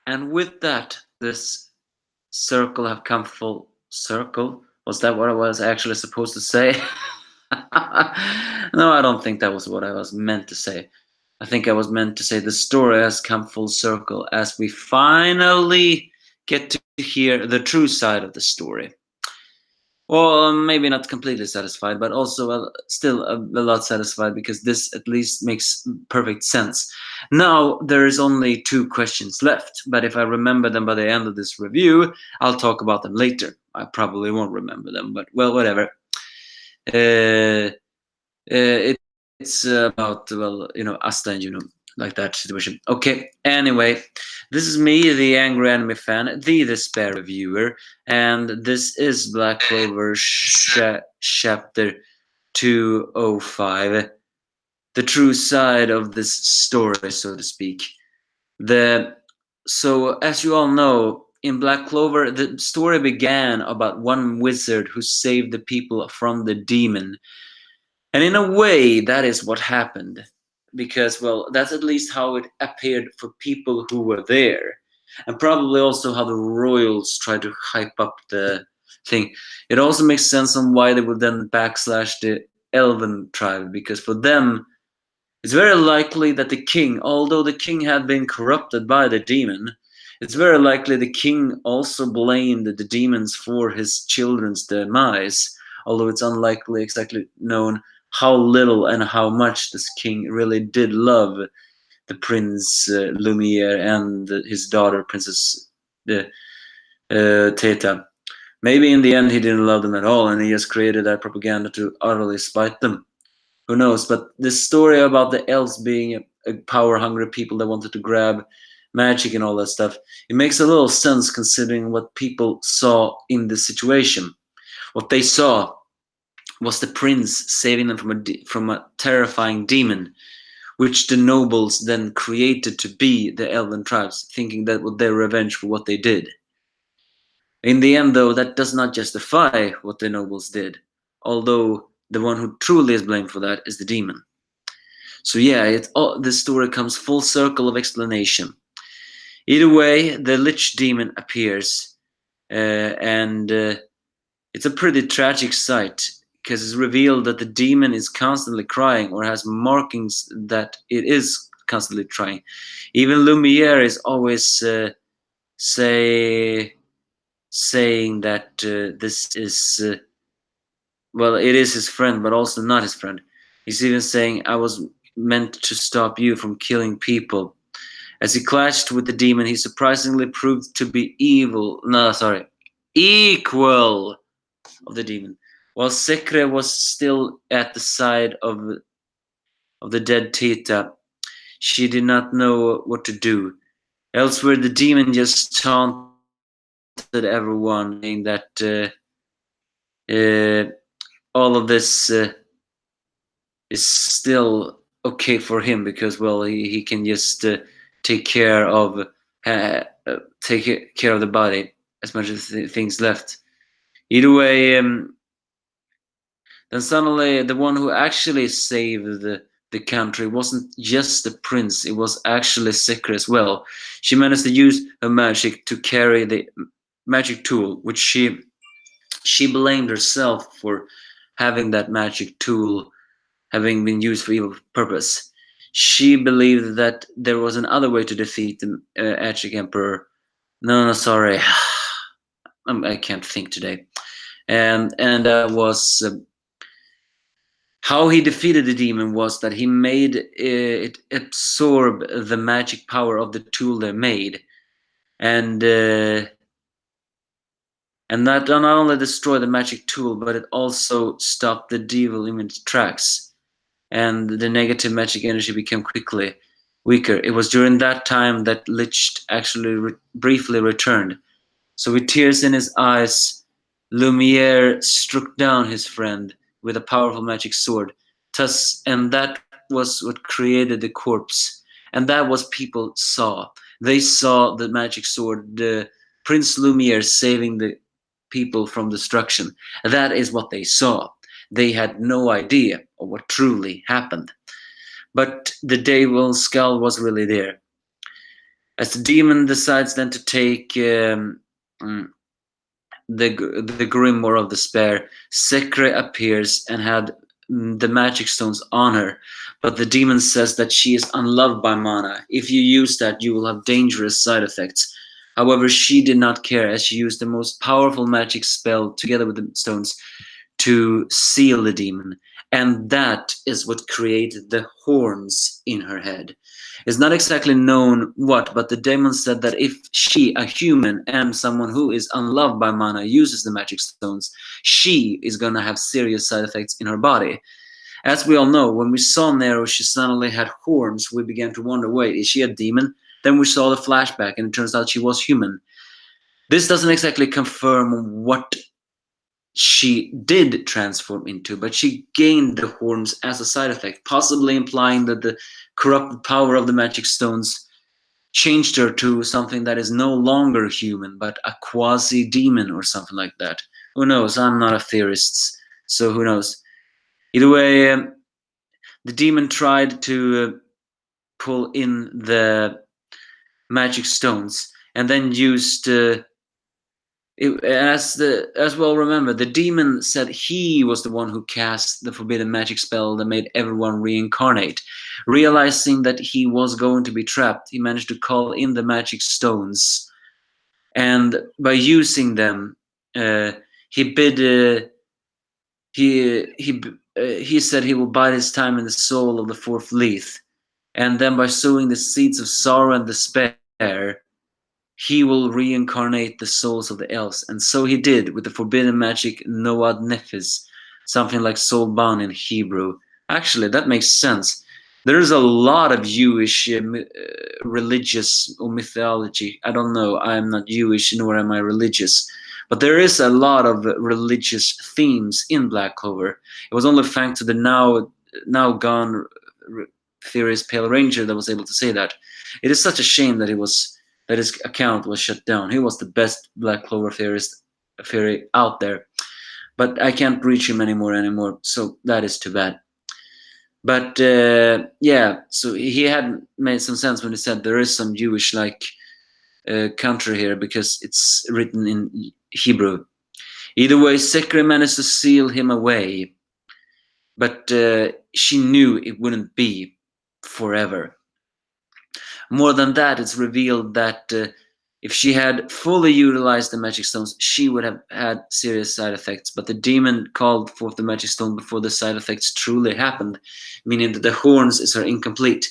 And with that, this circle have come full circle. Was that what I was actually supposed to say? No, I don't think that was what I was meant to say. I think I was meant to say the story has come full circle as we finally get to hear the true side of the story. Well, maybe not completely satisfied, but also still a lot satisfied because this at least makes perfect sense. Now, there is only two questions left, but if I remember them by the end of this review, I'll talk about them later. I probably won't remember them, but well, whatever. It's about, well, Asta and like that situation. Okay, anyway, this is me, the angry anime fan, the despair reviewer, and this is Black Clover chapter 205, the true side of this story, so to speak. The So, as you all know, in Black Clover, the story began about one wizard who saved the people from the demon, and in a way, that is what happened. Because, well, that's at least how it appeared for people who were there. And probably also how the royals tried to hype up the thing. It also makes sense on why they would then backslash the elven tribe. Because for them, it's very likely that the king, although the king had been corrupted by the demon, it's very likely the king also blamed the demons for his children's demise, although it's unlikely exactly known how little and how much this king really did love the Prince Lumiere and his daughter Princess Teta. Maybe in the end he didn't love them at all, and he just created that propaganda to utterly spite them. Who knows? But this story about the elves being a power-hungry people that wanted to grab magic and all that stuff, it makes a little sense considering what people saw in this situation. What they saw was the prince saving them from a terrifying demon, which the nobles then created to be the elven tribes, thinking that was their revenge for what they did. In the end, though, that does not justify what the nobles did, although the one who truly is blamed for that is the demon. So yeah, this story comes full circle of explanation. Either way, the lich demon appears, and it's a pretty tragic sight because it's revealed that the demon is constantly crying or has markings that it is constantly crying. Even Lumiere is always saying that this is well, it is his friend, but also not his friend. He's even saying, "I was meant to stop you from killing people." As he clashed with the demon, he surprisingly proved to be equal of the demon. While Sekre was still at the side of the dead Tita, she did not know what to do. Elsewhere, the demon just taunted everyone, saying that all of this is still okay for him because, well, he can just take care of the body as much as things left. Either way, then suddenly the one who actually saved the country wasn't just the prince, it was actually Sekre as well. She managed to use her magic to carry the magic tool, which she blamed herself for having that magic tool having been used for evil purpose. She believed that there was another way to defeat the Aztec Emperor. No, sorry, I can't think today. And that was how he defeated the demon was that he made it absorb the magic power of the tool they made, and that not only destroyed the magic tool, but it also stopped the devil in its tracks, and the negative magic energy became quickly weaker. It was during that time that Lich actually briefly returned. So with tears in his eyes, Lumiere struck down his friend with a powerful magic sword. And that was what created the corpse. And that was people saw. They saw the magic sword, the Prince Lumiere saving the people from destruction. That is what they saw. They had no idea of what truly happened. But the devil's skull was really there. As the demon decides then to take mm, the Grimoire of Despair, Sekre appears and had the magic stones on her, but the demon says that she is unloved by Mana. If you use that, you will have dangerous side effects. However, she did not care, as she used the most powerful magic spell together with the stones to seal the demon. And that is what created the horns in her head. It's not exactly known what, but the demon said that if she, a human, and someone who is unloved by Mana, uses the magic stones, she is gonna have serious side effects in her body. As we all know, when we saw Nero, she suddenly had horns. We began to wonder, wait, is she a demon? Then we saw the flashback, and it turns out she was human. This doesn't exactly confirm what she did transform into, but she gained the horns as a side effect, possibly implying that the corrupted power of the magic stones changed her to something that is no longer human, but a quasi demon or something like that. Who knows? I'm not a theorist, so who knows? Either way, the demon tried to pull in the magic stones and then used as well, remember, the demon said he was the one who cast the forbidden magic spell that made everyone reincarnate. Realizing that he was going to be trapped, he managed to call in the magic stones, and by using them, he bid he said he will bide his time in the soul of the fourth leaf, and then by sowing the seeds of sorrow and despair, he will reincarnate the souls of the elves. And so he did with the forbidden magic Noad Nephis, something like Soulban in Hebrew. Actually, that makes sense. There is a lot of Jewish religious or mythology. I don't know. I'm not Jewish, nor am I religious. But there is a lot of religious themes in Black Clover. It was only thanks to the now gone theorist Pale Ranger that was able to say that. It is such a shame that his account was shut down. He was the best Black Clover theory out there, but I can't reach him anymore. So that is too bad. But yeah, so he had made some sense when he said there is some Jewish country here because it's written in Hebrew. Either way, Sekre managed to seal him away, but she knew it wouldn't be forever. More than that, it's revealed that if she had fully utilized the magic stones, she would have had serious side effects. But the demon called forth the magic stone before the side effects truly happened, meaning that the horns is her incomplete.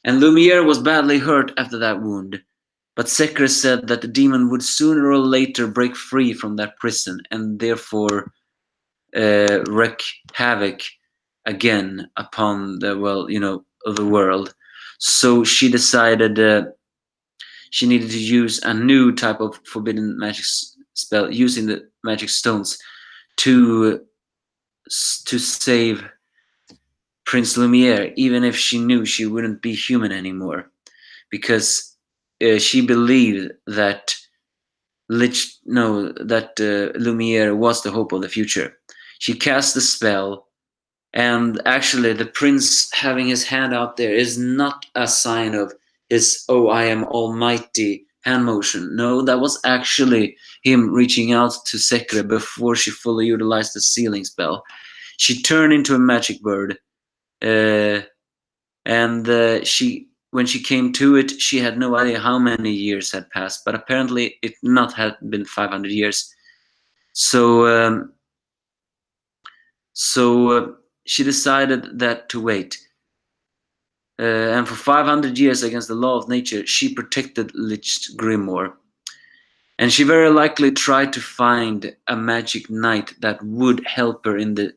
And Lumiere was badly hurt after that wound. But Sekre said that the demon would sooner or later break free from that prison and therefore wreak havoc again upon the of the world. So she decided she needed to use a new type of forbidden magic spell using the magic stones to save Prince Lumiere, even if she knew she wouldn't be human anymore, because she believed that Lumiere was the hope of the future. She cast the spell, and actually, the prince having his hand out there is not a sign of his "Oh, I am almighty" hand motion. No, that was actually him reaching out to Sekre before she fully utilized the sealing spell. She turned into a magic bird, uh, and when she came to it, she had no idea how many years had passed, but apparently it not had been 500 years. So, she decided that to wait. And for 500 years, against the law of nature, she protected Lich's Grimoire. And she very likely tried to find a magic knight that would help her in the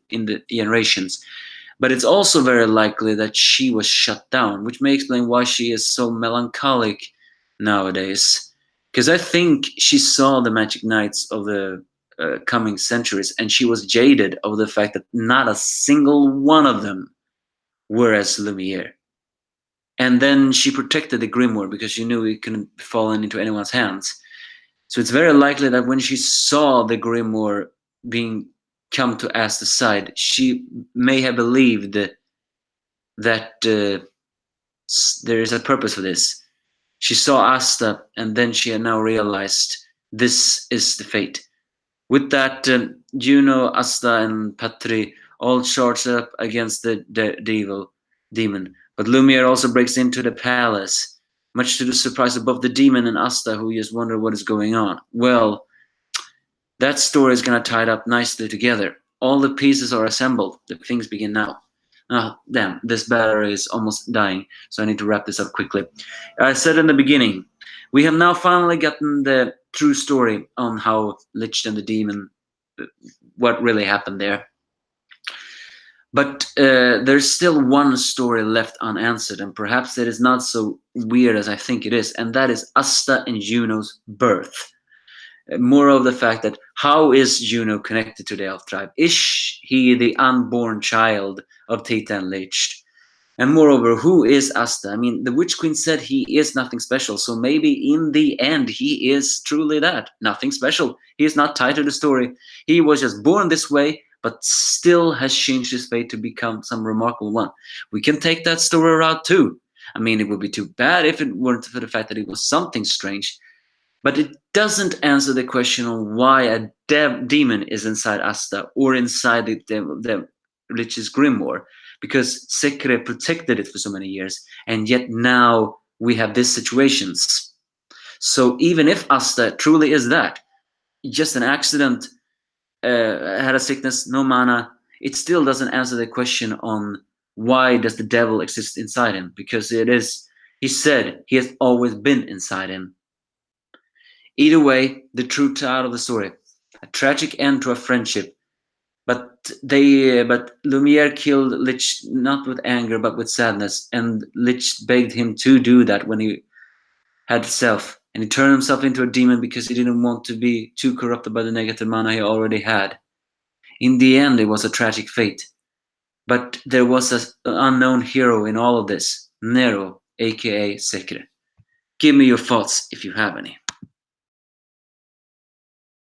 generations. But it's also very likely that she was shut down, which may explain why she is so melancholic nowadays. Because I think she saw the magic knights of the coming centuries, and she was jaded over the fact that not a single one of them were as Lumiere. And then she protected the grimoire because she knew it couldn't fall into anyone's hands. So it's very likely that when she saw the grimoire being come to ask the side, she may have believed that there is a purpose for this. She saw Asta, and then she had now realized this is the fate. With that, Juno, Asta, and Patri all charge up against the devil demon. But Lumiere also breaks into the palace, much to the surprise of both the demon and Asta, who just wonder what is going on. Well, that story is gonna tie it up nicely together. All the pieces are assembled. The things begin now. Oh, damn, this battery is almost dying, so I need to wrap this up quickly. I said in the beginning, we have now finally gotten the true story on how Lich and the demon, what really happened there. But there's still one story left unanswered, and perhaps it is not so weird as I think it is, and that is Asta and Juno's birth. More of the fact that how is Juno connected to the elf tribe? Is he the unborn child of Tita and Lich? And moreover, who is Asta? I mean, the Witch Queen said he is nothing special, so maybe in the end he is truly that. Nothing special. He is not tied to the story. He was just born this way, but still has changed his fate to become some remarkable one. We can take that story route too. I mean, it would be too bad if it weren't for the fact that it was something strange. But it doesn't answer the question on why a demon is inside Asta or inside the Lich's grimoire, because Sekre protected it for so many years, and yet now we have these situations. So even if Asta truly is that, just an accident, had a sickness, no mana, it still doesn't answer the question on why does the devil exist inside him, because it is, he said, he has always been inside him. Either way, the true tale of the story. A tragic end to a friendship. But Lumiere killed Lich not with anger but with sadness, and Lich begged him to do that when he had self, and he turned himself into a demon because he didn't want to be too corrupted by the negative mana he already had. In the end, it was a tragic fate. But there was an unknown hero in all of this, Nero, aka Sekre. Give me your thoughts if you have any.